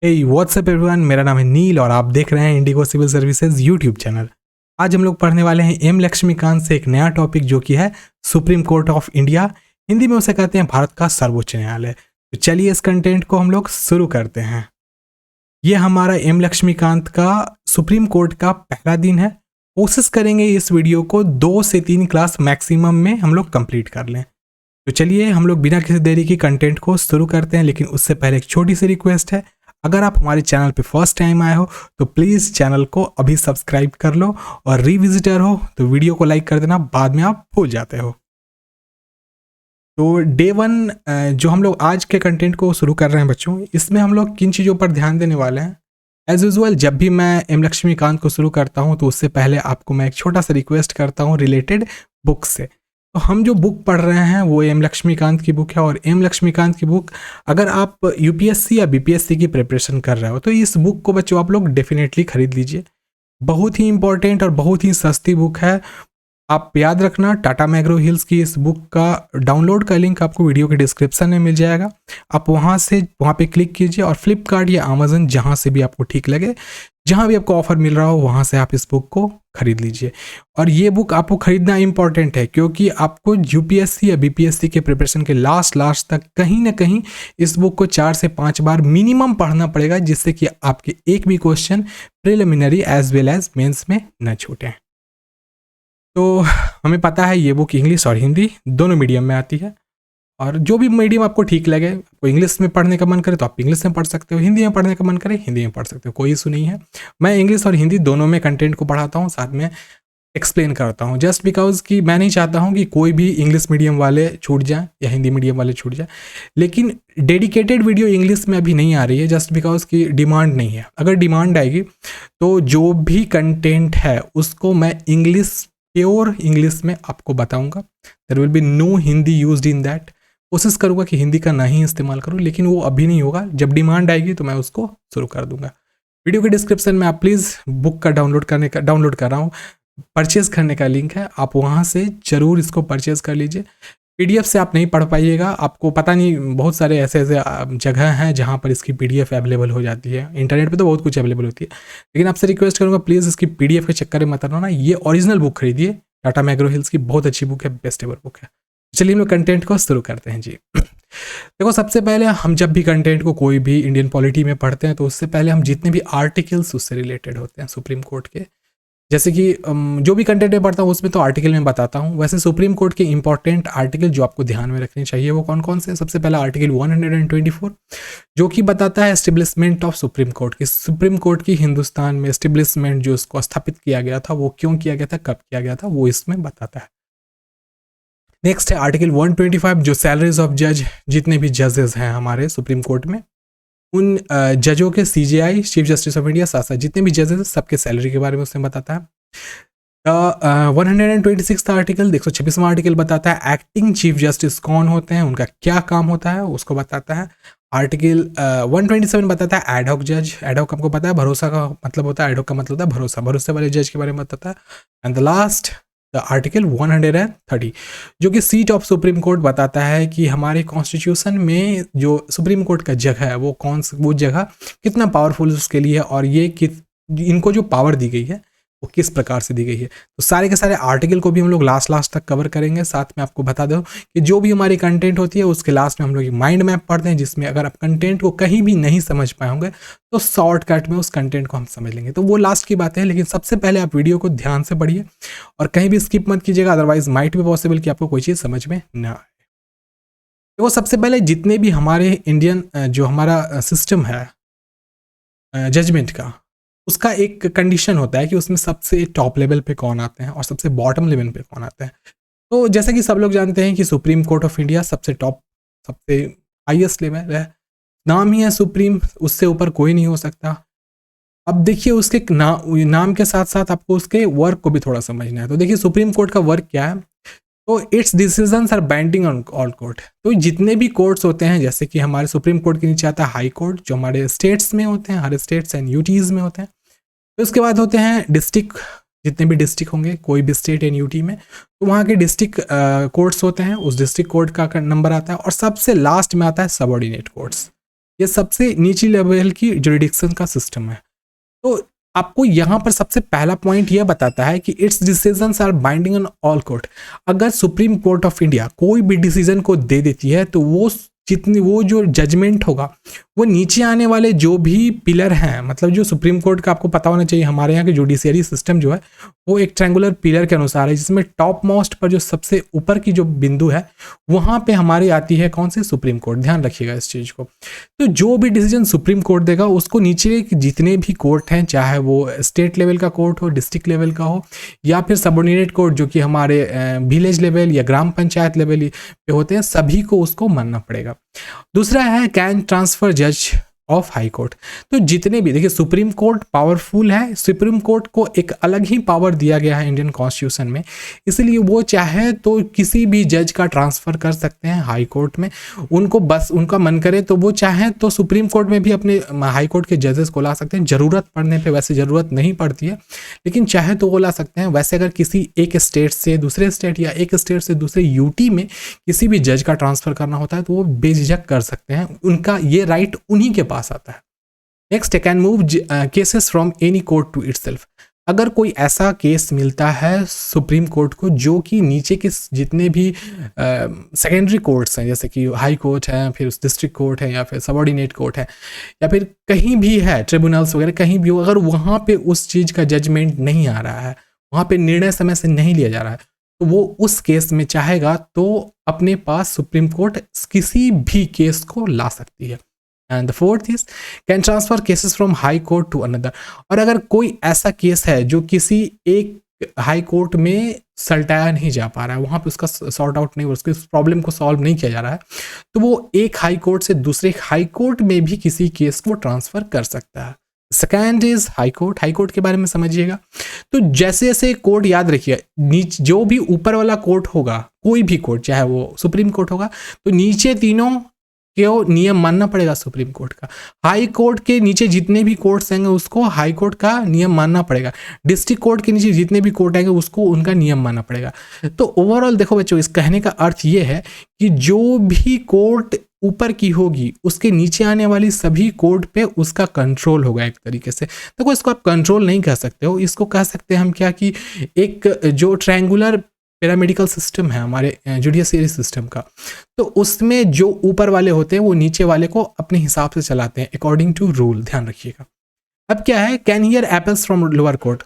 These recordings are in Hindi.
हे व्हाट्सअप एवरीवन, मेरा नाम है नील और आप देख रहे हैं Indigo civil services YouTube channel. आज हम लोग पढ़ने वाले हैं एम लक्ष्मीकांत से एक नया टॉपिक जो कि है supreme court of India. Hindi में उसे कहते हैं भारत का सर्वोच्च न्यायालय। तो चलिए इस कंटेंट को हम लोग शुरू करते हैं। ये हमारा एम लक्ष्मीकांत का सुप्रीम कोर्ट का पहला दिन है। कोशिश करेंगे इस वीडियो को 2 से 3 क्लास मैक्सिमम में हम लोग कंप्लीट कर लें। तो चलिए हम लोग बिना किसी देरी की कंटेंट को शुरू करते हैं, लेकिन उससे पहले एक छोटी सी रिक्वेस्ट है। अगर आप हमारे चैनल पे फर्स्ट टाइम आए हो तो प्लीज़ चैनल को अभी सब्सक्राइब कर लो, और रिविजिटर हो तो वीडियो को लाइक कर देना, बाद में आप भूल जाते हो। तो डे 1 जो हम लोग आज के कंटेंट को शुरू कर रहे हैं बच्चों, इसमें हम लोग किन चीज़ों पर ध्यान देने वाले हैं। एज यूजुअल जब भी मैं एम लक्ष्मीकांत को शुरू करता हूँ तो उससे पहले आपको मैं एक छोटा सा रिक्वेस्ट करता हूँ रिलेटेड बुक से। तो हम जो बुक पढ़ रहे हैं वो एम लक्ष्मीकांत की बुक है, और एम लक्ष्मीकांत की बुक अगर आप यूपीएससी या बीपीएससी की प्रिपरेशन कर रहे हो तो इस बुक को बच्चों आप लोग डेफिनेटली खरीद लीजिए। बहुत ही इंपॉर्टेंट और बहुत ही सस्ती बुक है। आप याद रखना, टाटा मैग्रो हिल्स की इस बुक का डाउनलोड का लिंक आपको वीडियो के डिस्क्रिप्शन में मिल जाएगा। आप वहाँ पे क्लिक कीजिए और फ्लिपकार्ट या अमेजन जहाँ से भी आपको ठीक लगे, जहाँ भी आपको ऑफर मिल रहा हो वहाँ से आप इस बुक को खरीद लीजिए। और ये बुक आपको खरीदना इंपॉर्टेंट है क्योंकि आपको यूपीएससी या बीपीएससी के प्रिपरेशन के लास्ट तक कहीं ना कहीं इस बुक को 4 से 5 बार मिनिमम पढ़ना पड़ेगा, जिससे कि आपके एक भी question preliminary as well as mains में न छूटे। तो हमें पता है ये बुक इंग्लिश और हिंदी दोनों मीडियम में आती है, और जो भी मीडियम आपको ठीक लगे, आपको इंग्लिश में पढ़ने का मन करे तो आप इंग्लिश में पढ़ सकते हो, हिंदी में पढ़ने का मन करे हिंदी में पढ़ सकते हो, कोई इशू नहीं है। मैं इंग्लिश और हिंदी दोनों में कंटेंट को पढ़ाता हूँ, साथ में एक्सप्लेन करता हूँ, जस्ट बिकॉज कि मैं नहीं चाहता हूँ कि कोई भी इंग्लिश मीडियम वाले छूट जाएँ या हिंदी मीडियम वाले छूट जाए। लेकिन डेडिकेटेड वीडियो इंग्लिश में अभी नहीं आ रही है, जस्ट बिकॉज की डिमांड नहीं है। अगर डिमांड आएगी तो जो भी कंटेंट है उसको मैं प्योर इंग्लिश में आपको बताऊंगा। There will be no Hindi used in that. कोशिश करूंगा कि हिंदी का ना ही इस्तेमाल करूं, लेकिन वो अभी नहीं होगा। जब डिमांड आएगी तो मैं उसको शुरू कर दूंगा। वीडियो के डिस्क्रिप्शन में आप प्लीज़ बुक का डाउनलोड कर रहा हूँ, परचेज़ करने का लिंक है, आप वहाँ से ज़रूर इसको परचेज़ कर लीजिए। पीडीएफ से आप नहीं पढ़ पाइएगा, आपको पता नहीं, बहुत सारे ऐसे जगह हैं जहाँ पर इसकी पीडीएफ अवेलेबल हो जाती है। इंटरनेट पे तो बहुत कुछ अवेलेबल होती है, लेकिन आपसे रिक्वेस्ट करूँगा प्लीज़ इसकी पीडीएफ के चक्कर में मत रहना। ये ओरिजिनल बुक खरीदिए, टाटा मैग्रो हिल्स की बहुत अच्छी बुक है, बेस्ट एवर बुक है। चलिए हम लोग कंटेंट को शुरू करते हैं जी। देखो, सबसे पहले हम जब भी कंटेंट को कोई भी इंडियन पॉलिटी में पढ़ते हैं तो उससे पहले हम जितने भी आर्टिकल्स उससे रिलेटेड होते हैं सुप्रीम कोर्ट के, जैसे कि जो भी कंटेंट में पढ़ता हूँ उसमें तो आर्टिकल में बताता हूँ। वैसे सुप्रीम कोर्ट के इंपॉर्टेंट आर्टिकल जो आपको ध्यान में रखने चाहिए वो कौन कौन से। सबसे पहला आर्टिकल 124 जो कि बताता है एस्टेब्लिशमेंट ऑफ सुप्रीम कोर्ट की। सुप्रीम कोर्ट की हिंदुस्तान में एस्टेब्लिशमेंट जो उसको स्थापित किया गया था, वो क्यों किया गया था, कब किया गया था, वो इसमें बताता है। नेक्स्ट है आर्टिकल 125 जो सैलरीज ऑफ जज, जितने भी जजेस हैं हमारे सुप्रीम कोर्ट में, उन जजों के CJI chief justice of India साथ साथ जितने भी जजेस सबके सैलरी के बारे में उसमें बताता है। 126 आर्टिकल 126वां आर्टिकल बताता है एक्टिंग चीफ जस्टिस कौन होते हैं, उनका क्या काम होता है, उसको बताता है। आर्टिकल 127 बताता है एडहॉक जज। एडहॉक आपको पता है भरोसा का मतलब होता है, एडहॉक का मतलब होता है भरोसे वाले जज के बारे में बताता है। एंड द लास्ट आर्टिकल 130 जो कि सीट ऑफ सुप्रीम कोर्ट बताता है कि हमारे कॉन्स्टिट्यूशन में जो सुप्रीम कोर्ट का जगह है वो जगह कितना पावरफुल उसके लिए, और ये इनको जो पावर दी गई है वो किस प्रकार से दी गई है। तो सारे के सारे आर्टिकल को भी हम लोग लास्ट तक कवर करेंगे। साथ में आपको बता दो कि जो भी हमारी कंटेंट होती है उसके लास्ट में हम लोग माइंड मैप पढ़ते हैं, जिसमें अगर आप कंटेंट को कहीं भी नहीं समझ पाए होंगे तो शॉर्टकट में उस कंटेंट को हम समझ लेंगे। तो वो लास्ट की बात है, लेकिन सबसे पहले आप वीडियो को ध्यान से पढ़िए और कहीं भी स्किप मत कीजिएगा, अदरवाइज माइट भी पॉसिबल कि आपको कोई चीज़ समझ में ना आए। तो वो सबसे पहले जितने भी हमारे इंडियन जो हमारा सिस्टम है जजमेंट का, उसका एक कंडीशन होता है कि उसमें सबसे टॉप लेवल पे कौन आते हैं और सबसे बॉटम लेवल पे कौन आते हैं। तो जैसा कि सब लोग जानते हैं कि सुप्रीम कोर्ट ऑफ इंडिया सबसे टॉप, सबसे हाईएस्ट लेवल है, नाम ही है सुप्रीम, उससे ऊपर कोई नहीं हो सकता। अब देखिए उसके नाम के साथ साथ आपको उसके वर्क को भी थोड़ा समझना है। तो देखिए सुप्रीम कोर्ट का वर्क क्या है। तो its decisions are binding on all court. तो जितने भी कोर्ट्स होते हैं, जैसे कि हमारे सुप्रीम कोर्ट के नीचे आता है हाई कोर्ट जो हमारे स्टेट्स में होते हैं, हर स्टेट्स एंड यूटीज में होते हैं। तो उसके बाद होते हैं डिस्ट्रिक्ट, जितने भी डिस्ट्रिक्ट होंगे कोई भी स्टेट एंड यूटी में, तो वहाँ के डिस्ट्रिक्ट कोर्ट्स होते हैं, उस डिस्ट्रिक्ट कोर्ट का नंबर आता है। और सबसे लास्ट में आता है सबऑर्डिनेट कोर्ट्स। ये सबसे नीची लेवल की जुरिडिक्शन का सिस्टम है। तो आपको यहाँ पर सबसे पहला पॉइंट यह बताता है कि its decisions are binding on all court. अगर सुप्रीम कोर्ट ऑफ इंडिया कोई भी डिसीजन को दे देती है तो वो जो जजमेंट होगा वो नीचे आने वाले जो भी पिलर हैं, मतलब जो सुप्रीम कोर्ट का आपको पता होना चाहिए, हमारे यहाँ के जुडिशियरी सिस्टम जो है वो एक ट्रायंगुलर पिलर के अनुसार है, जिसमें टॉप मोस्ट पर जो सबसे ऊपर की जो बिंदु है वहाँ पे हमारी आती है कौन सी, सुप्रीम कोर्ट। ध्यान रखिएगा इस चीज़ को। तो जो भी डिसीजन सुप्रीम कोर्ट देगा उसको नीचे जितने भी कोर्ट हैं, चाहे वो स्टेट लेवल का कोर्ट हो, डिस्ट्रिक्ट लेवल का हो, या फिर सबऑर्डिनेट कोर्ट जो कि हमारे विलेज लेवल या ग्राम पंचायत लेवल पे होते हैं, सभी को उसको मानना पड़ेगा। दूसरा है कैन ट्रांसफर जज ऑफ हाई कोर्ट। तो जितने भी, देखिए सुप्रीम कोर्ट पावरफुल है, सुप्रीम कोर्ट को एक अलग ही पावर दिया गया है इंडियन कॉन्स्टिट्यूशन में, इसलिए वो चाहे तो किसी भी जज का ट्रांसफर कर सकते हैं हाई कोर्ट में। उनको बस उनका मन करे तो वो चाहे तो सुप्रीम कोर्ट में भी अपने हाई कोर्ट के जजेस को ला सकते हैं, ज़रूरत पड़ने पे। वैसे ज़रूरत नहीं पड़ती है लेकिन चाहे तो वो ला सकते हैं। वैसे अगर किसी एक स्टेट से दूसरे स्टेट या एक स्टेट से दूसरे यूटी में किसी भी जज का ट्रांसफर करना होता है तो वो बेझिझक कर सकते हैं, उनका ये राइट उन्हीं के पास आता है। Next, can move cases from any court to itself. अगर कोई ऐसा केस मिलता है सुप्रीम कोर्ट को जो कि नीचे के जितने भी सेकेंडरी कोर्ट्स हैं, जैसे कि हाई कोर्ट है, फिर डिस्ट्रिक्ट कोर्ट है, या फिर सबऑर्डिनेट कोर्ट है, या फिर कहीं भी है ट्रिब्यूनल्स वगैरह कहीं भी हो, अगर वहाँ पे उस चीज़ का जजमेंट नहीं आ रहा है, वहाँ पे निर्णय समय से नहीं लिया जा रहा है, तो वो उस केस में चाहेगा तो अपने पास सुप्रीम कोर्ट किसी भी केस को ला सकती है। And the fourth is can transfer cases from high court to another. और अगर कोई ऐसा केस है जो किसी एक हाई कोर्ट में सलटाया नहीं जा पा रहा है, वहाँ पे उसका सॉर्ट आउट नहीं, उसके प्रॉब्लम को सॉल्व नहीं किया जा रहा है, तो वो एक हाई कोर्ट से दूसरे हाई कोर्ट में भी किसी केस को ट्रांसफर कर सकता है। Second is high court. High court के बारे में समझिएगा। तो जैसे जैसे कोर्ट याद रखिए, नीचे जो भी ऊपर वाला कोर्ट होगा, कोई भी कोर्ट चाहे वो सुप्रीम कोर्ट होगा, तो नीचे तीनों क्यों नियम मानना पड़ेगा सुप्रीम कोर्ट का। हाई कोर्ट के नीचे जितने भी कोर्ट्स आएंगे उसको हाई कोर्ट का नियम मानना पड़ेगा। डिस्ट्रिक्ट कोर्ट के नीचे जितने भी कोर्ट आएंगे उसको उनका नियम मानना पड़ेगा। तो ओवरऑल देखो बच्चों, इस कहने का अर्थ ये है कि जो भी कोर्ट ऊपर की होगी उसके नीचे आने वाली सभी कोर्ट पे उसका कंट्रोल होगा एक तरीके से। देखो इसको आप कंट्रोल नहीं कह सकते हो, इसको कह सकते हैं हम क्या कि एक जो ट्रायंगुलर पैरामेडिकल सिस्टम है हमारे जुडिशियरी सिस्टम का, तो उसमें जो ऊपर वाले होते हैं वो नीचे वाले को अपने हिसाब से चलाते हैं अकॉर्डिंग टू रूल। ध्यान रखिएगा। अब क्या है, can hear apples from lower court.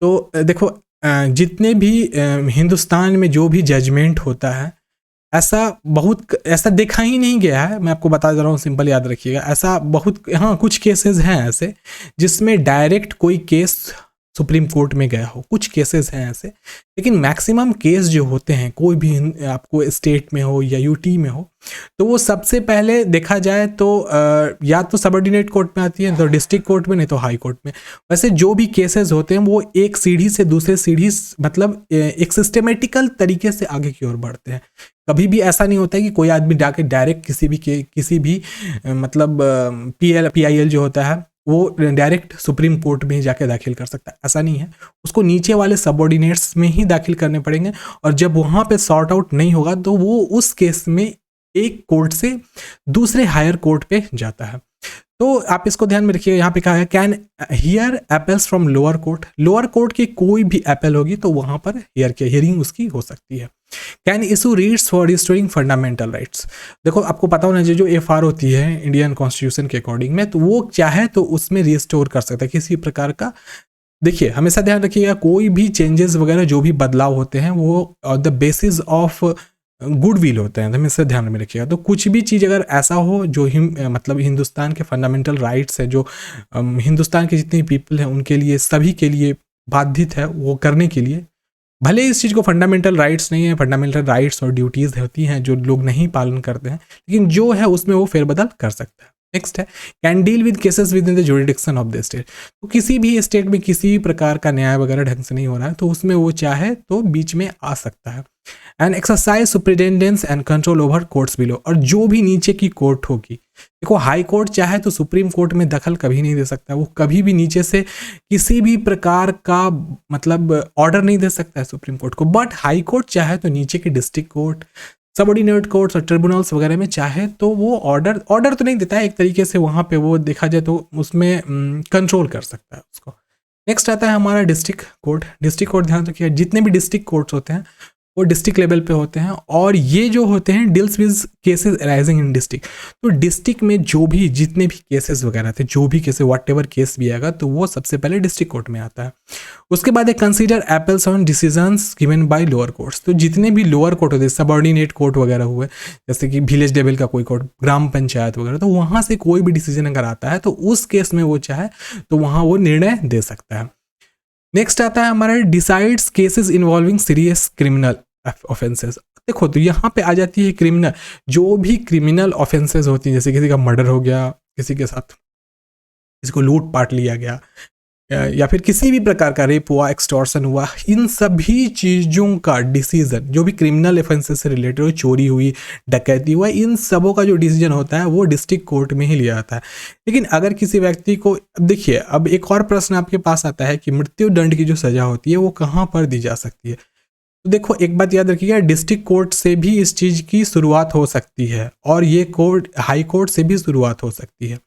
तो देखो जितने भी हिंदुस्तान में जो भी जजमेंट होता है, ऐसा देखा ही नहीं गया है, मैं आपको बता दे रहा हूँ, सिंपल याद रखिएगा। ऐसा बहुत, हाँ कुछ केसेस हैं ऐसे जिसमें डायरेक्ट कोई केस सुप्रीम कोर्ट में गया हो, कुछ केसेस हैं ऐसे, लेकिन मैक्सिमम केस जो होते हैं कोई भी आपको स्टेट में हो या यूटी में हो, तो वो सबसे पहले देखा जाए तो या तो सबऑर्डिनेट कोर्ट में आती है, तो डिस्ट्रिक्ट कोर्ट में, नहीं तो हाई कोर्ट में। वैसे जो भी केसेस होते हैं वो एक सीढ़ी से दूसरे सीढ़ी, मतलब एक सिस्टमेटिकल तरीके से आगे की ओर बढ़ते हैं। कभी भी ऐसा नहीं होता है कि कोई आदमी जाके डायरेक्ट किसी भी मतलब PIL जो होता है वो डायरेक्ट सुप्रीम कोर्ट में ही जाके दाखिल कर सकता है, ऐसा नहीं है। उसको नीचे वाले सबऑर्डिनेट्स में ही दाखिल करने पड़ेंगे, और जब वहाँ पे सॉर्ट आउट नहीं होगा तो वो उस केस में एक कोर्ट से दूसरे हायर कोर्ट पे जाता है। तो आप इसको ध्यान में रखिए। यहाँ पे कहा है can hear apples from lower court. Lower court की कोई भी एपल होगी तो वहाँ पर हियरिंग उसकी हो सकती है। Can issue reads for restoring fundamental rights. देखो आपको पता होना चाहिए, जो FR होती है इंडियन कॉन्स्टिट्यूशन के अकॉर्डिंग में, तो वो चाहे तो उसमें रिस्टोर कर सकता है किसी प्रकार का। देखिए हमेशा ध्यान रखिएगा, कोई भी चेंजेस वगैरह जो भी बदलाव होते हैं वो on the basis of goodwill होते हैं, तो हमेशा ध्यान में रखिएगा। तो कुछ भी चीज़ अगर ऐसा हो जो मतलब हिंदुस्तान के फंडामेंटल राइट्स है, जो हिंदुस्तान के जितने पीपल हैं उनके लिए, सभी के लिए बाधित है, वो करने के लिए, भले इस चीज़ को फंडामेंटल राइट्स नहीं है, फंडामेंटल राइट्स और ड्यूटीज़ होती हैं जो लोग नहीं पालन करते हैं, लेकिन जो है उसमें वो फेरबदल कर सकता है। नेक्स्ट है can deal with cases with in the jurisdiction of the state. तो किसी भी स्टेट में किसी भी प्रकार का न्याय वगैरह ढंग से नहीं हो रहा है तो उसमें वो चाहे तो बीच में आ सकता है। And exercise superintendence and control over courts below. और जो भी नीचे की कोर्ट होगी, देखो हाई कोर्ट चाहे तो सुप्रीम कोर्ट में दखल कभी नहीं दे सकता, वो कभी भी नीचे से किसी भी प्रकार का मतलब ऑर्डर नहीं दे सकता है सुप्रीम कोर्ट को। बट हाई कोर्ट चाहे तो नीचे के डिस्ट्रिक्ट कोर्ट, सबऑर्डिनेट कोर्ट्स और ट्रिब्यूनल्स वगैरह में चाहे तो वो ऑर्डर तो नहीं देता है, एक तरीके से वहाँ पे वो देखा जाए तो उसमें कंट्रोल कर सकता है उसको। नेक्स्ट आता है हमारा डिस्ट्रिक्ट कोर्ट। डिस्ट्रिक्ट कोर्ट ध्यान रखिए, जितने भी डिस्ट्रिक्ट कोर्ट्स होते हैं वो डिस्ट्रिक्ट लेवल पे होते हैं, और ये जो होते हैं deals with cases arising in district. तो डिस्ट्रिक्ट में जो भी जितने भी केसेस वगैरह थे, जो भी केस वॉट एवर केस भी आएगा, तो वो सबसे पहले डिस्ट्रिक्ट कोर्ट में आता है। उसके बाद एक consider apples on decisions given by lower courts. तो जितने भी लोअर कोर्ट होते हैं, सबऑर्डिनेट कोर्ट वगैरह हुए, जैसे कि विलेज लेवल का कोई कोर्ट, ग्राम पंचायत वगैरह, तो वहाँ से कोई भी डिसीजन अगर आता है तो उस केस में वो चाहे तो वहाँ वो निर्णय दे सकता है। नेक्स्ट आता है हमारा decides cases involving serious criminal offences. देखो तो यहाँ पे आ जाती है क्रिमिनल, जो भी क्रिमिनल ऑफेंसेस होती हैं, जैसे किसी का मर्डर हो गया, किसी के साथ किसी को लूट पाट लिया गया, या फिर किसी भी प्रकार का रेप हुआ, एक्सटॉर्शन हुआ, इन सभी चीज़ों का डिसीजन, जो भी क्रिमिनल ऑफेंसेस से रिलेटेड हो, चोरी हुई, डकैती हुआ, इन सबों का जो डिसीजन होता है वो डिस्ट्रिक्ट कोर्ट में ही लिया जाता है। लेकिन अगर किसी व्यक्ति को, देखिए अब एक और प्रश्न आपके पास आता है कि मृत्यु दंड की जो सज़ा होती है वो कहाँ पर दी जा सकती है। तो देखो एक बात याद रखिएगा, डिस्ट्रिक्ट कोर्ट से भी इस चीज़ की शुरुआत हो सकती है, और ये कोर्ट हाई कोर्ट से भी शुरुआत हो सकती है।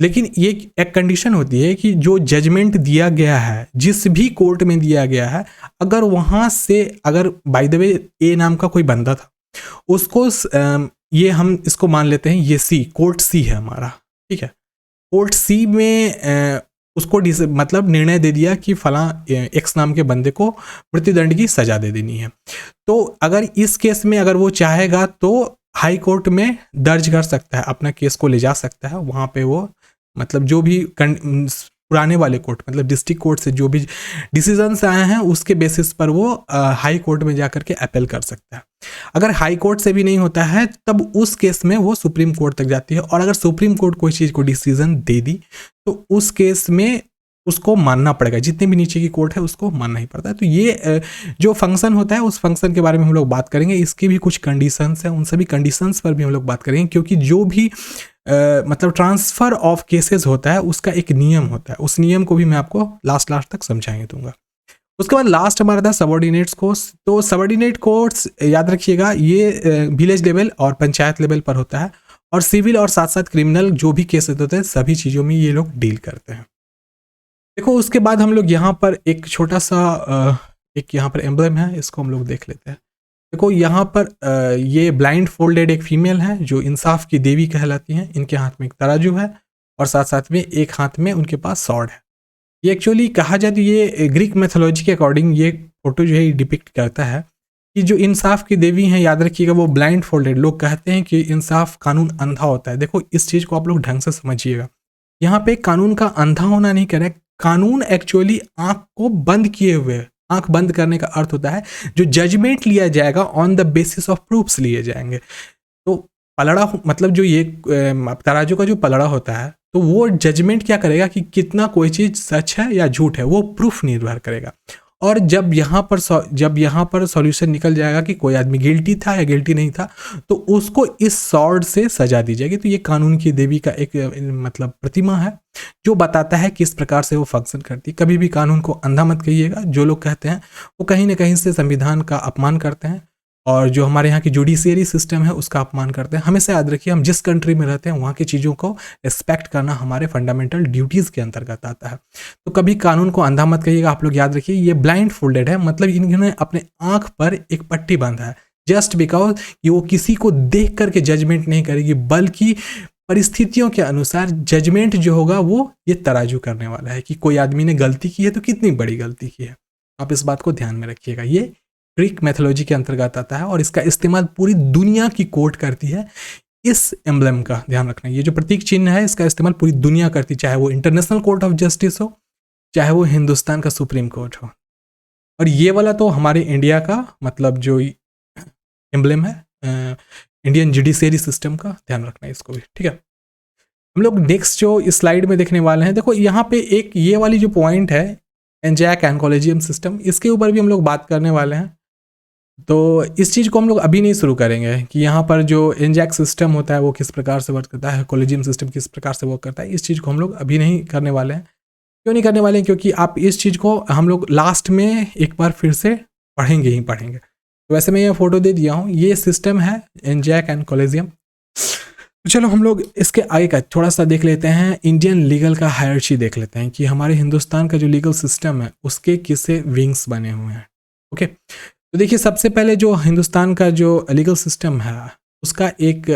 लेकिन ये एक कंडीशन होती है कि जो जजमेंट दिया गया है, जिस भी कोर्ट में दिया गया है, अगर वहाँ से, अगर बाय द वे ए नाम का कोई बंदा था, उसको ये हम इसको मान लेते हैं ये सी, कोर्ट सी है हमारा, ठीक है। कोर्ट सी में उसको मतलब निर्णय दे दिया कि फलां एक्स नाम के बंदे को मृत्युदंड की सजा दे देनी है। तो अगर इस केस में अगर वो चाहेगा तो हाई कोर्ट में दर्ज कर सकता है, अपना केस को ले जा सकता है वहाँ पे। वो मतलब जो भी पुराने वाले कोर्ट, मतलब डिस्ट्रिक्ट कोर्ट से जो भी डिसीजंस आए हैं उसके बेसिस पर वो हाई कोर्ट में जाकर के अपील कर सकता है। अगर हाई कोर्ट से भी नहीं होता है तब उस केस में वो सुप्रीम कोर्ट तक जाती है, और अगर सुप्रीम कोर्ट कोई चीज़ को डिसीजन दे दी तो उस केस में उसको मानना पड़ेगा, जितने भी नीचे की कोर्ट है उसको मानना ही पड़ता है। तो ये जो फंक्शन होता है उस फंक्शन के बारे में हम लोग बात करेंगे। इसकी भी कुछ कंडीशंस हैं, उन सभी कंडीशंस पर भी हम लोग बात करेंगे, क्योंकि जो भी मतलब ट्रांसफ़र ऑफ केसेस होता है उसका एक नियम होता है, उस नियम को भी मैं आपको लास्ट तक समझाएंगे दूंगा। उसके बाद लास्ट हमारा था सबऑर्डिनेट्स कोर्ट्स। तो सबऑर्डिनेट कोर्ट्स याद रखिएगा ये विलेज लेवल और पंचायत लेवल पर होता है, और सिविल और साथ साथ क्रिमिनल जो भी केसेस होते हैं सभी चीज़ों में ये लोग डील करते हैं। देखो उसके बाद हम लोग यहाँ पर एक छोटा सा एक यहाँ पर एम्ब्लम है, इसको हम लोग देख लेते हैं। देखो यहाँ पर ये ब्लाइंड फोल्डेड एक फीमेल है जो इंसाफ की देवी कहलाती हैं। इनके हाथ में एक तराजू है और साथ साथ में एक हाथ में उनके पास सॉर्ड है। ये एक्चुअली कहा जाए तो ये ग्रीक मैथोलॉजी के अकॉर्डिंग ये फोटो जो है डिपिक्ट करता है कि जो इंसाफ की देवी हैं, याद रखिएगा वो ब्लाइंड फोल्डेड। लोग कहते हैं कि इंसाफ कानून अंधा होता है। देखो इस चीज़ को आप लोग ढंग से समझिएगा, यहाँ पे कानून का अंधा होना नहीं कह रहे, कानून एक्चुअली आँख को बंद किए हुए, आंख बंद करने का अर्थ होता है जो जजमेंट लिया जाएगा on the basis of proofs लिए जाएंगे। तो पलड़ा मतलब जो ये तराजू का जो पलड़ा होता है, तो वो जजमेंट क्या करेगा कि कितना कोई चीज़ सच है या झूठ है, वो प्रूफ निर्भर करेगा। और जब यहाँ पर सॉल्यूशन निकल जाएगा कि कोई आदमी गिल्टी था या गिल्टी नहीं था, तो उसको इस सॉर्ड से सजा दी जाएगी। तो ये कानून की देवी का एक मतलब प्रतिमा है जो बताता है किस प्रकार से वो फंक्शन करती है। कभी भी कानून को अंधा मत कहिएगा। जो लोग कहते हैं वो कहीं ना कहीं से संविधान का अपमान करते हैं, और जो हमारे यहाँ की जुडिशियरी सिस्टम है उसका अपमान करते हैं। हमेशा याद रखिए, हम जिस कंट्री में रहते हैं वहाँ की चीज़ों को रिस्पेक्ट करना हमारे फंडामेंटल ड्यूटीज़ के अंतर्गत आता है। तो कभी कानून को अंधा मत कहिएगा। आप लोग याद रखिए ये ब्लाइंड फोल्डेड है, मतलब इन्होंने अपने आँख पर एक पट्टी बांधा है, जस्ट बिकॉज ये वो किसी को देख करके जजमेंट नहीं करेगी, बल्कि परिस्थितियों के अनुसार जजमेंट जो होगा वो ये तराजू करने वाला है कि कोई आदमी ने गलती की है तो कितनी बड़ी गलती की है। आप इस बात को ध्यान में रखिएगा। ये ग्रीक मैथोलॉजी के अंतर्गत आता है और इसका इस्तेमाल पूरी दुनिया की कोर्ट करती है। इस एम्ब्लम का ध्यान रखना, ये जो प्रतीक चिन्ह है इसका इस्तेमाल पूरी दुनिया करती, चाहे वो इंटरनेशनल कोर्ट ऑफ जस्टिस हो, चाहे वो हिंदुस्तान का सुप्रीम कोर्ट हो। और ये वाला तो हमारे इंडिया का मतलब जो एम्ब्लम है इंडियन जुडिशियरी सिस्टम का, ध्यान रखना है इसको भी, ठीक है। हम लोग नेक्स्ट जो इस स्लाइड में देखने वाले हैं, देखो यहाँ पे एक ये वाली जो पॉइंट है एंजैक एंड कॉलेजियम सिस्टम, इसके ऊपर भी हम लोग बात करने वाले हैं। तो इस चीज़ को हम लोग अभी नहीं शुरू करेंगे कि यहाँ पर जो एंजैक सिस्टम होता है वो किस प्रकार से वर्क करता है, कॉलेजियम सिस्टम किस प्रकार से वर्क करता है, इस चीज़ को हम लोग अभी नहीं करने वाले हैं। क्यों नहीं करने वाले हैं? क्योंकि आप इस चीज़ को हम लोग लास्ट में एक बार फिर से पढ़ेंगे ही पढ़ेंगे। तो वैसे मैं ये फोटो दे दिया हूँ, ये सिस्टम है एनजैक एंड कॉलेजियम। तो चलो हम लोग इसके आगे का थोड़ा सा देख लेते हैं, इंडियन लीगल का हायरार्ची देख लेते हैं कि हमारे हिंदुस्तान का जो लीगल सिस्टम है उसके किससे विंग्स बने हुए हैं। ओके, तो देखिए सबसे पहले जो हिंदुस्तान का जो लीगल सिस्टम है उसका एक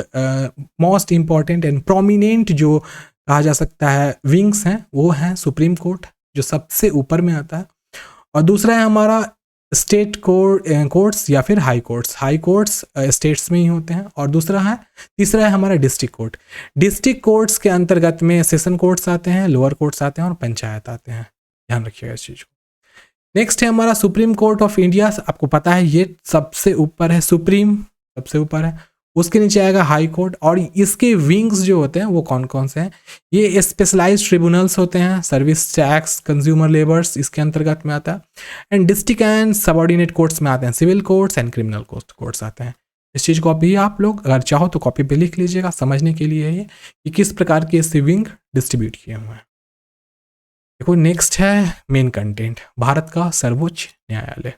मोस्ट इम्पॉर्टेंट एंड प्रोमिनेंट जो कहा जा सकता है विंग्स हैं वो हैं सुप्रीम कोर्ट जो सबसे ऊपर में आता है, और दूसरा है हमारा स्टेट कोर्ट्स या फिर high courts. High courts states में ही होते हैं, और तीसरा है हमारा डिस्ट्रिक्ट कोर्ट। डिस्ट्रिक्ट कोर्ट्स के अंतर्गत में सेशन कोर्ट्स आते हैं, लोअर कोर्ट्स आते हैं और पंचायत आते हैं, ध्यान रखिएगा इस चीज़ को। नेक्स्ट है हमारा सुप्रीम कोर्ट ऑफ इंडिया, आपको पता है ये सबसे ऊपर है, सुप्रीम सबसे ऊपर है, उसके नीचे आएगा हाई कोर्ट, और इसके विंग्स जो होते हैं वो कौन कौन से हैं, ये स्पेशलाइज्ड ट्रिब्यूनल्स होते हैं, सर्विस टैक्स, कंज्यूमर लेबर्स इसके अंतर्गत में आता है, and district and subordinate courts में आते हैं, civil courts and criminal courts आते हैं। इस चीज़ को अभी आप लोग अगर चाहो तो कॉपी पे लिख लीजिएगा, समझने के लिए ये कि किस प्रकार के इससे विंग डिस्ट्रीब्यूट किए हुए हैं। देखो नेक्स्ट है मेन कंटेंट, भारत का सर्वोच्च न्यायालय।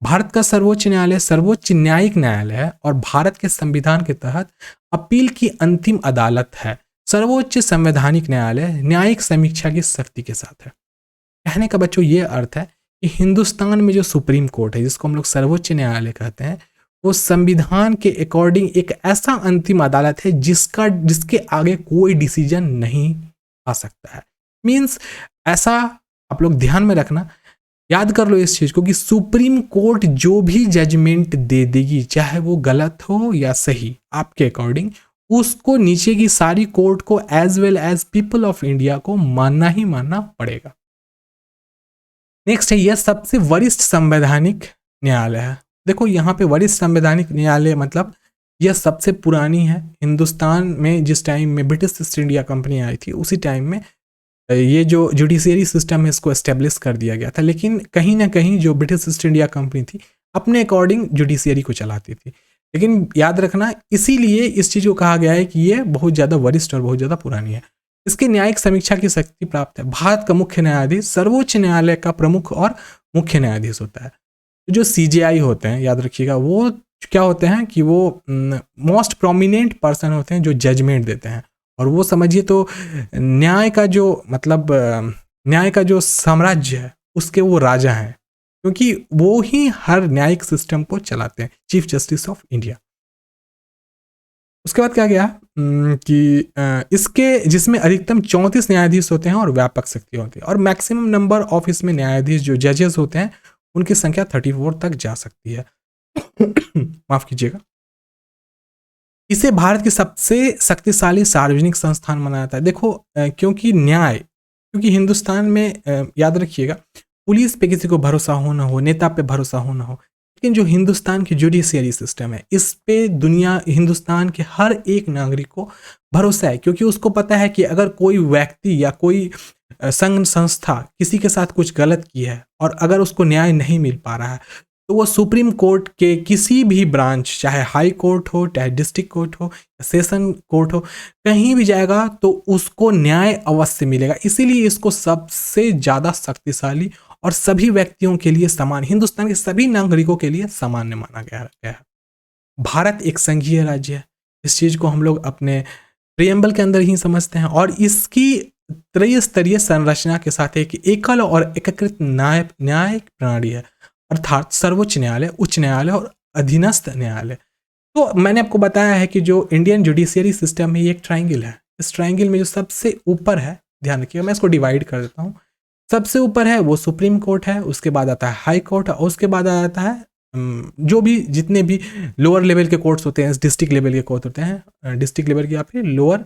भारत का सर्वोच्च न्यायालय सर्वोच्च न्यायिक न्यायालय है और भारत के संविधान के तहत अपील की अंतिम अदालत है। सर्वोच्च संवैधानिक न्यायालय न्यायिक समीक्षा की शक्ति के साथ है। कहने का बच्चों ये अर्थ है कि हिंदुस्तान में जो सुप्रीम कोर्ट है जिसको हम लोग सर्वोच्च न्यायालय कहते हैं, वो संविधान के अकॉर्डिंग एक ऐसा अंतिम अदालत है जिसके आगे कोई डिसीजन नहीं आ सकता है। मीन्स ऐसा आप लोग ध्यान में रखना, याद कर लो इस चीज को कि सुप्रीम कोर्ट जो भी जजमेंट दे देगी चाहे वो गलत हो या सही आपके अकॉर्डिंग, उसको नीचे की सारी कोर्ट को as well as people of India को मानना ही मानना पड़ेगा। नेक्स्ट है यह सबसे वरिष्ठ संवैधानिक न्यायालय है। देखो यहाँ पे वरिष्ठ संवैधानिक न्यायालय मतलब यह सबसे पुरानी है। हिंदुस्तान में जिस टाइम में ब्रिटिश ईस्ट इंडिया कंपनी आई थी उसी टाइम में ये जो जुडिशियरी सिस्टम है इसको एस्टेब्लिश कर दिया गया था, लेकिन कहीं ना कहीं जो ब्रिटिश ईस्ट इंडिया कंपनी थी अपने अकॉर्डिंग जुडिशियरी को चलाती थी। लेकिन याद रखना इसीलिए इस चीज़ को कहा गया है कि ये बहुत ज़्यादा वरिष्ठ और बहुत ज़्यादा पुरानी है। इसकी न्यायिक समीक्षा की शक्ति प्राप्त है। भारत का मुख्य न्यायाधीश सर्वोच्च न्यायालय का प्रमुख और मुख्य न्यायाधीश होता है। जो CJI होते हैं याद रखिएगा वो क्या होते हैं कि वो मोस्ट प्रोमिनेंट पर्सन होते हैं जो जजमेंट देते हैं, और वो समझिए तो न्याय का जो मतलब न्याय का जो साम्राज्य है उसके वो राजा हैं, क्योंकि वो ही हर न्यायिक सिस्टम को चलाते हैं, चीफ जस्टिस ऑफ इंडिया। उसके बाद क्या गया कि इसके जिसमें अधिकतम 34 न्यायाधीश होते हैं और व्यापक शक्ति होती है, और मैक्सिमम नंबर ऑफ इसमें न्यायाधीश जो जजेस होते हैं उनकी संख्या 34 तक जा सकती है। माफ कीजिएगा। इसे भारत की सबसे शक्तिशाली सार्वजनिक संस्थान माना जाता है। देखो क्योंकि हिंदुस्तान में याद रखिएगा पुलिस पे किसी को भरोसा हो ना हो, नेता पे भरोसा हो ना हो, लेकिन जो हिंदुस्तान की जुडिशियरी सिस्टम है इस पे हिंदुस्तान के हर एक नागरिक को भरोसा है, क्योंकि उसको पता है कि अगर कोई व्यक्ति या कोई संघ संस्था किसी के साथ कुछ गलत की है और अगर उसको न्याय नहीं मिल पा रहा है तो वो सुप्रीम कोर्ट के किसी भी ब्रांच, चाहे हाई कोर्ट हो, चाहे डिस्ट्रिक्ट कोर्ट हो, सेशन कोर्ट हो, कहीं भी जाएगा तो उसको न्याय अवश्य मिलेगा। इसीलिए इसको सबसे ज़्यादा शक्तिशाली और सभी व्यक्तियों के लिए समान, हिंदुस्तान के सभी नागरिकों के लिए सामान्य माना गया है। भारत एक संघीय राज्य है, इस चीज़ को हम लोग अपने प्रियम्बल के अंदर ही समझते हैं, और इसकी त्रिस्तरीय संरचना के साथ एक एकल और एकीकृत न्यायिक प्रणाली है, अर्थात सर्वोच्च न्यायालय, उच्च न्यायालय और अधीनस्थ न्यायालय। तो मैंने आपको बताया है कि जो इंडियन जुडिशियरी सिस्टम है ये एक ट्रायंगल है। इस ट्रायंगल में जो सबसे ऊपर है, ध्यान रखिएगा मैं इसको डिवाइड कर देता हूँ, सबसे ऊपर है वो सुप्रीम कोर्ट है, उसके बाद आता है हाई कोर्ट, और उसके बाद आता है जो भी जितने भी लोअर लेवल के कोर्ट्स होते हैं, डिस्ट्रिक्ट लेवल के कोर्ट होते हैं, डिस्ट्रिक्ट लेवल के या फिर लोअर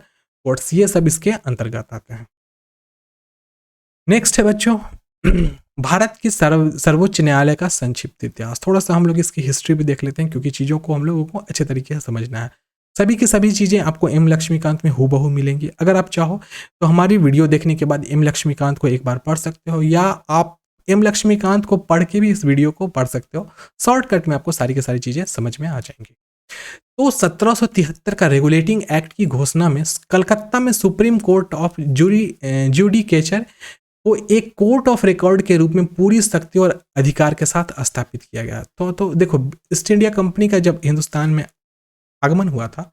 कोर्ट्स, ये सब इसके अंतर्गत आते हैं। नेक्स्ट है बच्चों भारत की सर्वोच्च न्यायालय का संक्षिप्त इतिहास। थोड़ा सा हम लोग इसकी हिस्ट्री भी देख लेते हैं, क्योंकि चीज़ों को हम लोगों को अच्छे तरीके से समझना है। सभी की सभी चीज़ें आपको एम लक्ष्मीकांत में हूबहू मिलेंगी। अगर आप चाहो तो हमारी वीडियो देखने के बाद एम लक्ष्मीकांत को एक बार पढ़ सकते हो, या आप एम लक्ष्मीकांत को पढ़ के भी इस वीडियो को पढ़ सकते हो। शॉर्टकट में आपको सारी की सारी चीज़ें समझ में आ जाएंगी। तो 1773 का रेगुलेटिंग एक्ट की घोषणा में कलकत्ता में सुप्रीम कोर्ट ऑफ जुडिकेचर वो एक कोर्ट ऑफ रिकॉर्ड के रूप में पूरी शक्ति और अधिकार के साथ स्थापित किया गया। तो देखो, ईस्ट इंडिया कंपनी का जब हिंदुस्तान में आगमन हुआ था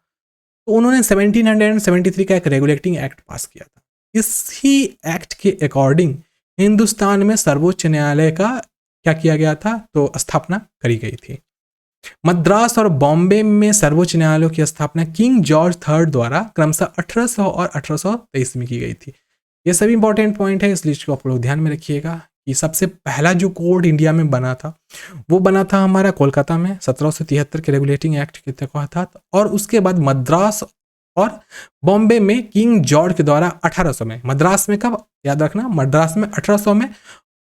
तो उन्होंने 1773 का एक रेगुलेटिंग एक्ट पास किया था। इसी एक्ट के अकॉर्डिंग हिंदुस्तान में सर्वोच्च न्यायालय का क्या किया गया था, तो स्थापना करी गई थी। मद्रास और बॉम्बे में सर्वोच्च न्यायालयों की स्थापना किंग जॉर्ज III द्वारा क्रमशः 1800 और 1823 में की गई थी। ये सभी इंपॉर्टेंट पॉइंट है, इसलिए इसको आप लोग ध्यान में रखिएगा कि सबसे पहला जो कोड इंडिया में बना था वो बना था हमारा कोलकाता में 1773 के रेगुलेटिंग एक्ट के तहत, और उसके बाद मद्रास और बॉम्बे में किंग जॉर्ज के द्वारा 1800 में, मद्रास में कब, याद रखना, मद्रास में 1800 में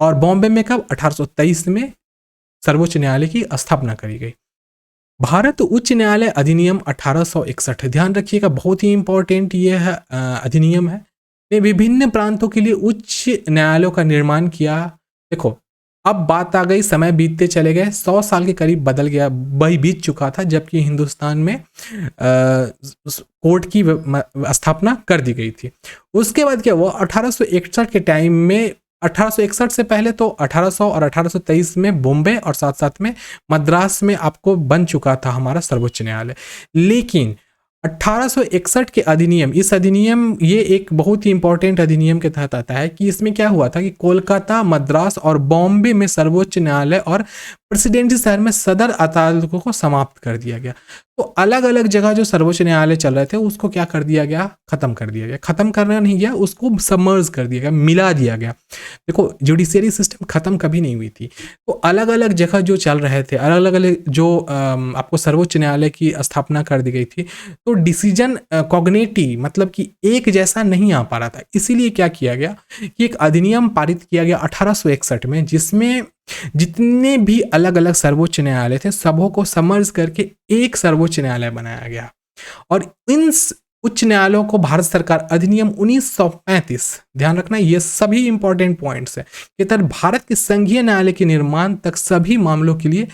और बॉम्बे में कब, 1823 में सर्वोच्च न्यायालय की स्थापना करी गई। भारत उच्च न्यायालय अधिनियम 1861, ध्यान रखिएगा, बहुत ही इंपॉर्टेंट ये है अधिनियम है। ने विभिन्न प्रांतों के लिए उच्च न्यायालयों का निर्माण किया। देखो, अब बात आ गई, समय बीतते चले गए, 100 साल के करीब बदल गया, वही बीत चुका था जबकि हिंदुस्तान में कोर्ट की स्थापना कर दी गई थी। उसके बाद क्या हुआ, 1861 के टाइम में, 1861 से पहले तो 1800 और 1823 में बॉम्बे और साथ साथ में मद्रास में आपको बन चुका था हमारा सर्वोच्च न्यायालय। लेकिन 1861 के अधिनियम, इस अधिनियम, ये एक बहुत ही इंपॉर्टेंट अधिनियम के तहत आता है कि इसमें क्या हुआ था कि कोलकाता, मद्रास और बॉम्बे में सर्वोच्च न्यायालय और प्रेसिडेंसी शहर में सदर अदालतों को समाप्त कर दिया गया। तो अलग अलग जगह जो सर्वोच्च न्यायालय चल रहे थे उसको क्या कर दिया गया, खत्म कर दिया गया। खत्म करना नहीं गया, उसको सबमर्ज कर दिया गया, मिला दिया गया। देखो, जुडिशियरी सिस्टम खत्म कभी नहीं हुई थी, तो अलग अलग जगह जो चल रहे थे, अलग अलग जो आपको सर्वोच्च न्यायालय की स्थापना कर दी गई थी, तो डिसीजन कॉग्निटिव मतलब कि एक जैसा नहीं आ पा रहा था। इसीलिए क्या किया गया कि एक अधिनियम पारित किया गया 1861 में, जिसमें जितने भी अलग अलग सर्वोच्च न्यायालय थे सबों को समर्ज करके एक सर्वोच्च न्यायालय बनाया गया। और इन उच्च न्यायालयों को भारत सरकार अधिनियम 1935, ध्यान रखना ये सभी इंपॉर्टेंट पॉइंट्स है, कि तहत भारत के संघीय न्यायालय के निर्माण तक सभी मामलों के लिए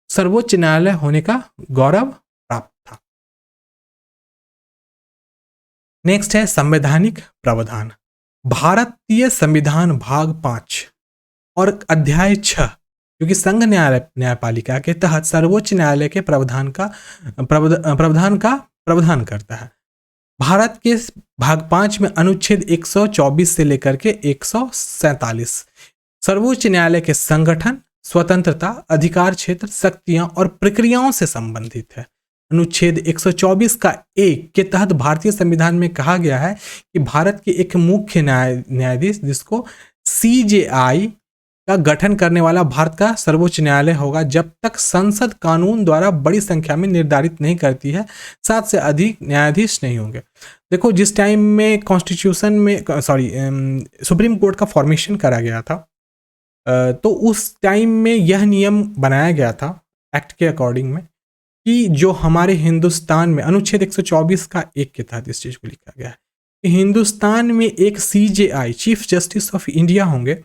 सर्वोच्च न्यायालय होने का गौरव प्राप्त था। नेक्स्ट है संवैधानिक प्रावधान। भारतीय संविधान भाग 5 और अध्याय 6, क्योंकि संघ न्यायपालिका के तहत सर्वोच्च न्यायालय के प्रावधान का प्रावधान करता है। भारत के भाग 5 में अनुच्छेद 124 से लेकर के 147 सर्वोच्च न्यायालय के संगठन, स्वतंत्रता, अधिकार क्षेत्र, शक्तियां और प्रक्रियाओं से संबंधित है। अनुच्छेद 124 का 1 के तहत भारतीय संविधान में कहा गया है कि भारत के एक मुख्य न्यायाधीश, जिसको CJI का गठन करने वाला भारत का सर्वोच्च न्यायालय होगा, जब तक संसद कानून द्वारा बड़ी संख्या में निर्धारित नहीं करती है 7 से अधिक न्यायाधीश नहीं होंगे। देखो, जिस टाइम में कॉन्स्टिट्यूशन में सुप्रीम कोर्ट का फॉर्मेशन करा गया था, तो उस टाइम में यह नियम बनाया गया था एक्ट के अकॉर्डिंग में कि जो हमारे हिंदुस्तान में अनुच्छेद 124 का 1 के तहत इस चीज को लिखा गया है कि हिंदुस्तान में एक CJI, chief justice of India होंगे,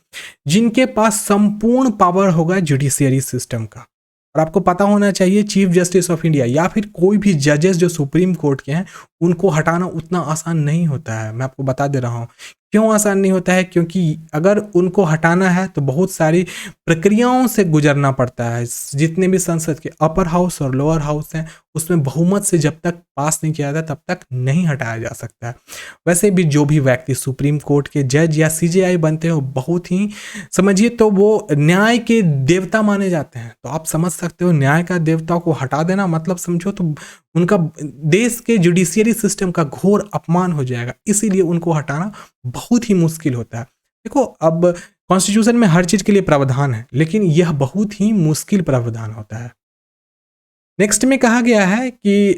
जिनके पास संपूर्ण पावर होगा जुडिशियरी सिस्टम का। और आपको पता होना चाहिए, चीफ जस्टिस ऑफ इंडिया या फिर कोई भी जजेस जो सुप्रीम कोर्ट के हैं, उनको हटाना उतना आसान नहीं होता है। मैं आपको बता दे रहा हूँ क्यों आसान नहीं होता है, क्योंकि अगर उनको हटाना है तो बहुत सारी प्रक्रियाओं से गुजरना पड़ता है। जितने भी संसद के अपर हाउस और लोअर हाउस हैं, उसमें बहुमत से जब तक पास नहीं किया जाता तब तक नहीं हटाया जा सकता है। वैसे भी जो भी व्यक्ति सुप्रीम कोर्ट के जज या CJI बनते हो, बहुत ही समझिए तो वो न्याय के देवता माने जाते हैं। तो आप समझ सकते हो, न्याय का देवता को हटा देना मतलब समझो तो उनका देश के जुडिशियरी सिस्टम का घोर अपमान हो जाएगा। इसीलिए उनको हटाना बहुत ही मुश्किल होता है। देखो, अब कॉन्स्टिट्यूशन में हर चीज के लिए प्रावधान है, लेकिन यह बहुत ही मुश्किल प्रावधान होता है। नेक्स्ट में कहा गया है कि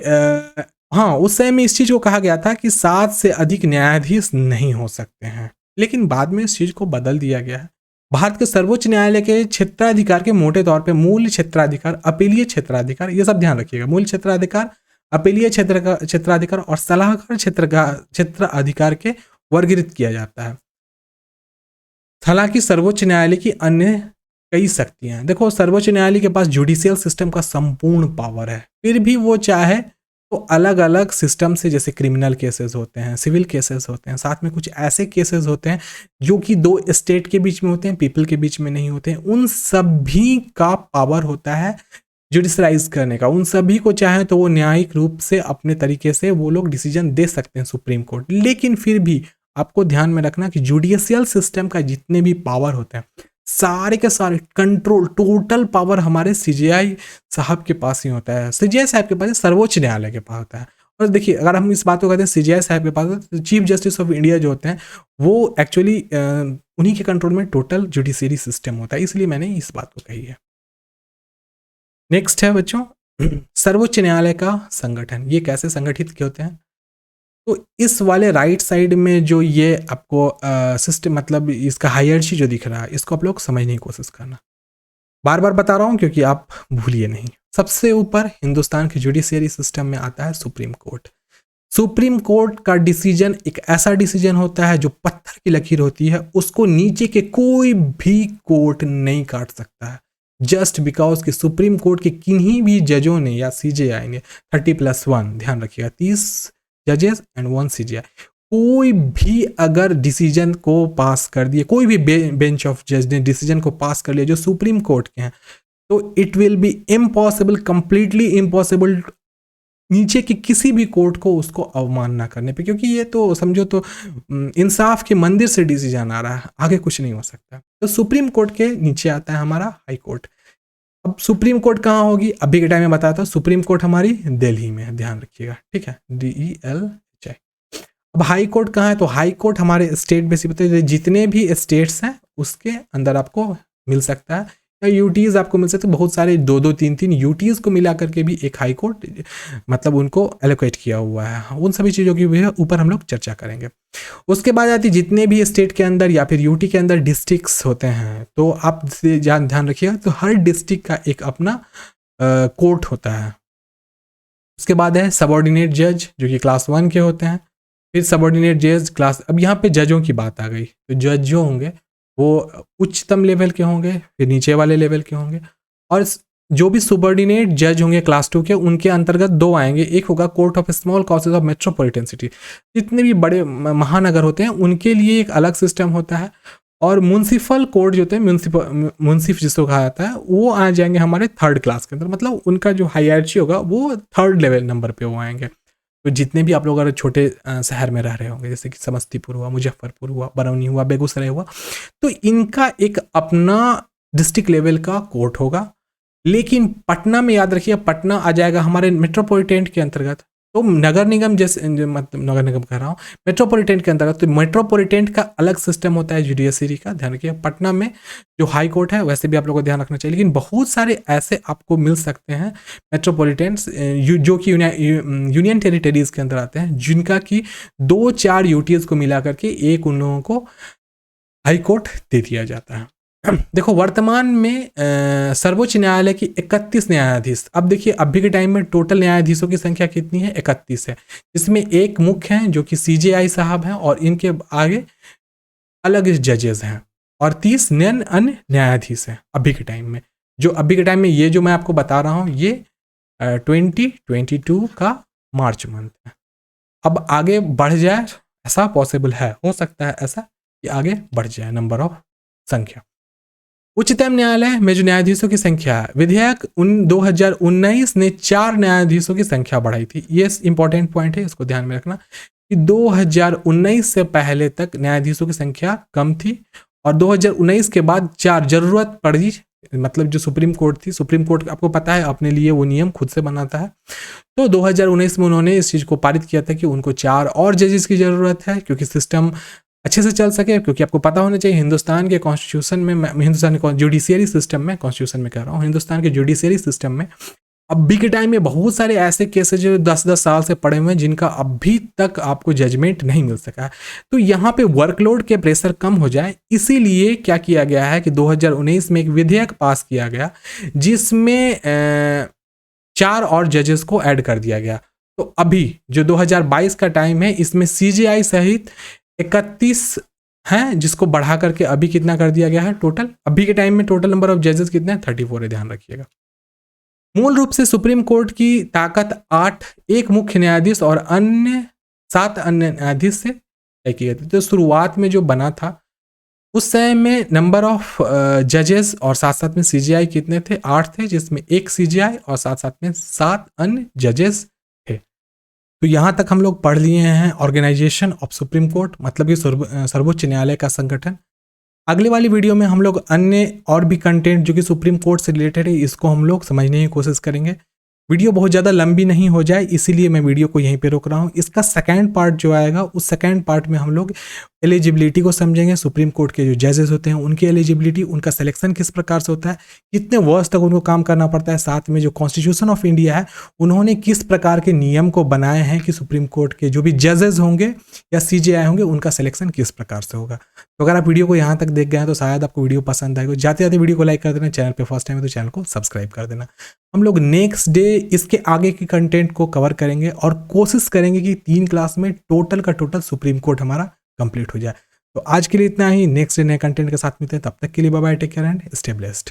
उस समय में इस चीज को कहा गया था कि 7 से अधिक न्यायाधीश नहीं हो सकते हैं, लेकिन बाद में इस चीज को बदल दिया गया है। भारत के सर्वोच्च न्यायालय के क्षेत्राधिकार के मोटे तौर पे मूल क्षेत्राधिकार, अपीलीय क्षेत्राधिकार, ये सब ध्यान रखिएगा, मूल क्षेत्राधिकार, अपीलीय क्षेत्राधिकार और सलाहकार क्षेत्राधिकार के वर्गीकृत किया जाता है। हालांकि सर्वोच्च न्यायालय की अन्य कई शक्तियां हैं। देखो, सर्वोच्च न्यायालय के पास जुडिशियल सिस्टम का संपूर्ण पावर है, फिर भी वो चाहे तो अलग अलग सिस्टम से, जैसे क्रिमिनल केसेस होते हैं, सिविल केसेस होते हैं, साथ में कुछ ऐसे केसेस होते हैं जो कि दो स्टेट के बीच में होते हैं, पीपल के बीच में नहीं होते हैं, उन सभी का पावर होता है जुडिशराइज करने का। उन सभी को चाहे तो वो न्यायिक रूप से अपने तरीके से वो लोग डिसीजन दे सकते हैं सुप्रीम कोर्ट। लेकिन फिर भी आपको ध्यान में रखना कि जुडिशियल सिस्टम का जितने भी पावर होते हैं, सारे के सारे कंट्रोल, टोटल पावर हमारे सीजेआई साहब के पास ही होता है। सीजेआई साहब के पास, सर्वोच्च न्यायालय के पास होता है। और देखिए, अगर हम इस बात को कहते हैं सीजेआई साहब के पास, तो चीफ जस्टिस ऑफ इंडिया जो होते हैं वो एक्चुअली उन्हीं के कंट्रोल में टोटल जुडिशरी सिस्टम होता है, इसलिए मैंने इस बात को कही है। नेक्स्ट है बच्चों, सर्वोच्च न्यायालय का संगठन। ये कैसे संगठित होते हैं? तो इस वाले राइट साइड में जो ये आपको सिस्टम, मतलब इसका हायरार्ची जो दिख रहा है, इसको आप लोग समझने की कोशिश करना। बार बार बता रहा हूँ क्योंकि आप भूलिए नहीं। सबसे ऊपर हिंदुस्तान के जुडिशियरी सिस्टम में आता है सुप्रीम कोर्ट। सुप्रीम कोर्ट का डिसीजन एक ऐसा डिसीजन होता है जो पत्थर की लकीर होती है, उसको नीचे के कोई भी कोर्ट नहीं काट सकता है। जस्ट बिकॉज कि सुप्रीम कोर्ट के किन्हीं भी जजों ने या सीजेआई ने 30+1, ध्यान रखिएगा, 30 जजेस एंड 1 सीजेआई, कोई भी अगर डिसीजन को पास कर दिए, कोई भी बेंच ऑफ जज ने डिसीजन को पास कर लिया जो सुप्रीम कोर्ट के हैं, तो it will be impossible, completely impossible नीचे की किसी भी कोर्ट को उसको अवमानना करने पे, क्योंकि ये तो समझो तो इंसाफ के मंदिर से डिसीजन आ रहा है, आगे कुछ नहीं हो सकता। तो सुप्रीम कोर्ट के नीचे आता है हमारा हाई कोर्ट। अब सुप्रीम कोर्ट कहाँ होगी? अभी के टाइम में बताता हूँ। सुप्रीम कोर्ट हमारी दिल्ली में है, ध्यान रखिएगा, ठीक है, DELHI। अब हाई कोर्ट कहाँ है? तो हाई कोर्ट हमारे स्टेट बेसिस पे जितने भी स्टेट्स हैं उसके अंदर आपको मिल सकता है, या यूटीज आपको मिल सकते हैं। बहुत सारे 2-2, 3-3 यूटीज को मिला करके भी एक हाई कोर्ट, मतलब उनको एलोकेट किया हुआ है। उन सभी चीज़ों की भी ऊपर हम लोग चर्चा करेंगे। उसके बाद आती जितने भी स्टेट के अंदर या फिर यूटी के अंदर डिस्ट्रिक्ट्स होते हैं, तो आप ध्यान रखिएगा, तो हर डिस्ट्रिक्ट का एक अपना कोर्ट होता है। उसके बाद है सबऑर्डिनेट जज, जो कि क्लास 1 के होते हैं। फिर सबऑर्डिनेट जज क्लास, अब यहाँ पे जजों की बात आ गई, तो जज जो होंगे वो उच्चतम लेवल के होंगे, फिर नीचे वाले लेवल के होंगे। और जो भी सुबऑर्डिनेट जज होंगे क्लास 2 के, उनके अंतर्गत 2 आएंगे। एक होगा court of small causes of metropolitan city, जितने भी बड़े महानगर होते हैं उनके लिए एक अलग सिस्टम होता है। और म्यूनसिपल कोर्ट जो होते हैं, म्यूनसिफ जिसको कहा जाता है, वो आ जाएंगे हमारे 3rd क्लास के अंदर, मतलब उनका जो हायरार्ची होगा वो 3rd लेवल नंबर पे वो आएंगे। तो जितने भी आप लोग अगर छोटे शहर में रह रहे होंगे, जैसे कि समस्तीपुर हुआ, मुजफ्फरपुर हुआ, बरौनी हुआ, बेगूसराय हुआ, तो इनका एक अपना डिस्ट्रिक्ट लेवल का कोर्ट होगा। लेकिन पटना में याद रखिए, पटना आ जाएगा हमारे मेट्रोपॉलिटन के अंतर्गत। तो नगर निगम जैसे, मतलब नगर निगम कह रहा हूँ, मेट्रोपॉलिटन के अंतर्गत। तो मेट्रोपॉलिटन का अलग सिस्टम होता है जुडिशरी का, ध्यान रखिए। पटना में जो हाई कोर्ट है वैसे भी आप लोगों को ध्यान रखना चाहिए, लेकिन बहुत सारे ऐसे आपको मिल सकते हैं मेट्रोपॉलिटन जो कि यूनियन टेरिटरीज के अंदर आते हैं, जिनका कि 2-4 यूटीज को मिला करके एक उन लोगों को हाई कोर्ट दे दिया जाता है। देखो, वर्तमान में सर्वोच्च न्यायालय की 31 न्यायाधीश। अब देखिए, अभी के टाइम में टोटल न्यायाधीशों की संख्या कितनी है? 31 है। इसमें एक मुख्य हैं जो कि सीजेआई साहब हैं, और इनके आगे अलग जजेस हैं, और 30 अन्य न्यायाधीश हैं अभी के टाइम में। जो अभी के टाइम में ये जो मैं आपको बता रहा हूँ, ये 2022 का मार्च मंथ है। अब आगे बढ़ जाए, ऐसा पॉसिबल है, हो सकता है ऐसा कि आगे बढ़ जाए नंबर ऑफ संख्या। उच्चतम न्यायालय में जो न्यायाधीशों की संख्या है, विधेयक 2019 ने 4 न्यायाधीशों की संख्या बढ़ाई थी। ये इंपॉर्टेंट पॉइंट है, इसको ध्यान में रखना कि 2019 से पहले तक न्यायाधीशों की संख्या कम थी, और 2019 के बाद 4 जरूरत पड़ी। मतलब जो सुप्रीम कोर्ट थी, सुप्रीम कोर्ट आपको पता है अपने लिए वो नियम खुद से बनाता है, तो 2019 में उन्होंने इस चीज़ को पारित किया था कि उनको 4 और जजेस की ज़रूरत है, क्योंकि सिस्टम अच्छे से चल सके। क्योंकि आपको पता होना चाहिए, हिंदुस्तान के कॉन्स्टिट्यूशन में, हिंदुस्तान के जुडिशियरी सिस्टम में, कॉन्स्टिट्यूशन में कह रहा हूँ, हिंदुस्तान के जुडिशियरी सिस्टम में अभी के टाइम में बहुत सारे ऐसे केसेस जो 10-10 साल से पड़े हुए हैं, जिनका अभी तक आपको जजमेंट नहीं मिल सका है। तो यहाँ पे वर्कलोड के प्रेशर कम हो जाए, इसीलिए क्या किया गया है कि 2019 में एक विधेयक पास किया गया, जिसमें 4 और जजेस को ऐड कर दिया गया। तो अभी जो 2022 का टाइम है, इसमें सीजेआई सहित 31 हैं, जिसको बढ़ा करके अभी कितना कर दिया गया है टोटल? अभी के टाइम में टोटल नंबर ऑफ जजेस कितने हैं? 34 है, ध्यान रखिएगा। मूल रूप से सुप्रीम कोर्ट की ताकत 8 एक मुख्य न्यायाधीश और अन्य 7 अन्य न्यायाधीश से तय की गई थी। तो शुरुआत में जो बना था उस समय में नंबर ऑफ जजेस और साथ साथ में सीजीआई कितने थे? 8 थे, जिसमें एक सीजीआई और साथ साथ में 7 अन्य जजेस थे। तो यहाँ तक हम लोग पढ़ लिए हैं ऑर्गेनाइजेशन ऑफ सुप्रीम कोर्ट, मतलब ये सर्वोच्च न्यायालय का संगठन। अगली वाली वीडियो में हम लोग अन्य और भी कंटेंट जो कि सुप्रीम कोर्ट से रिलेटेड है इसको हम लोग समझने की कोशिश करेंगे। वीडियो बहुत ज़्यादा लंबी नहीं हो जाए इसीलिए मैं वीडियो को यहीं पे रोक रहा हूँ। इसका सेकंड पार्ट जो आएगा उस सेकंड पार्ट में हम लोग एलिजिबिलिटी को समझेंगे। सुप्रीम कोर्ट के जो जजेस होते हैं उनकी एलिजिबिलिटी, उनका सिलेक्शन किस प्रकार से होता है, कितने वर्ष तक उनको काम करना पड़ता है, साथ में जो कॉन्स्टिट्यूशन ऑफ इंडिया है उन्होंने किस प्रकार के नियम को बनाए हैं कि सुप्रीम कोर्ट के जो भी जजेस होंगे या सीजेआई होंगे उनका सिलेक्शन किस प्रकार से होगा। तो अगर आप वीडियो को यहाँ तक देख गए हैं तो शायद आपको वीडियो पसंद आएगा। जाते जाते वीडियो को लाइक कर देना, चैनल पे फर्स्ट टाइम है तो चैनल को सब्सक्राइब कर देना। हम लोग नेक्स्ट डे इसके आगे के कंटेंट को कवर करेंगे और कोशिश करेंगे कि 3 क्लास में टोटल का टोटल सुप्रीम कोर्ट हमारा कंप्लीट हो जाए। तो आज के लिए इतना ही, नेक्स्ट डे नए कंटेंट के साथ मिलते हैं, तब तक के लिए bye bye, take care and stay blessed.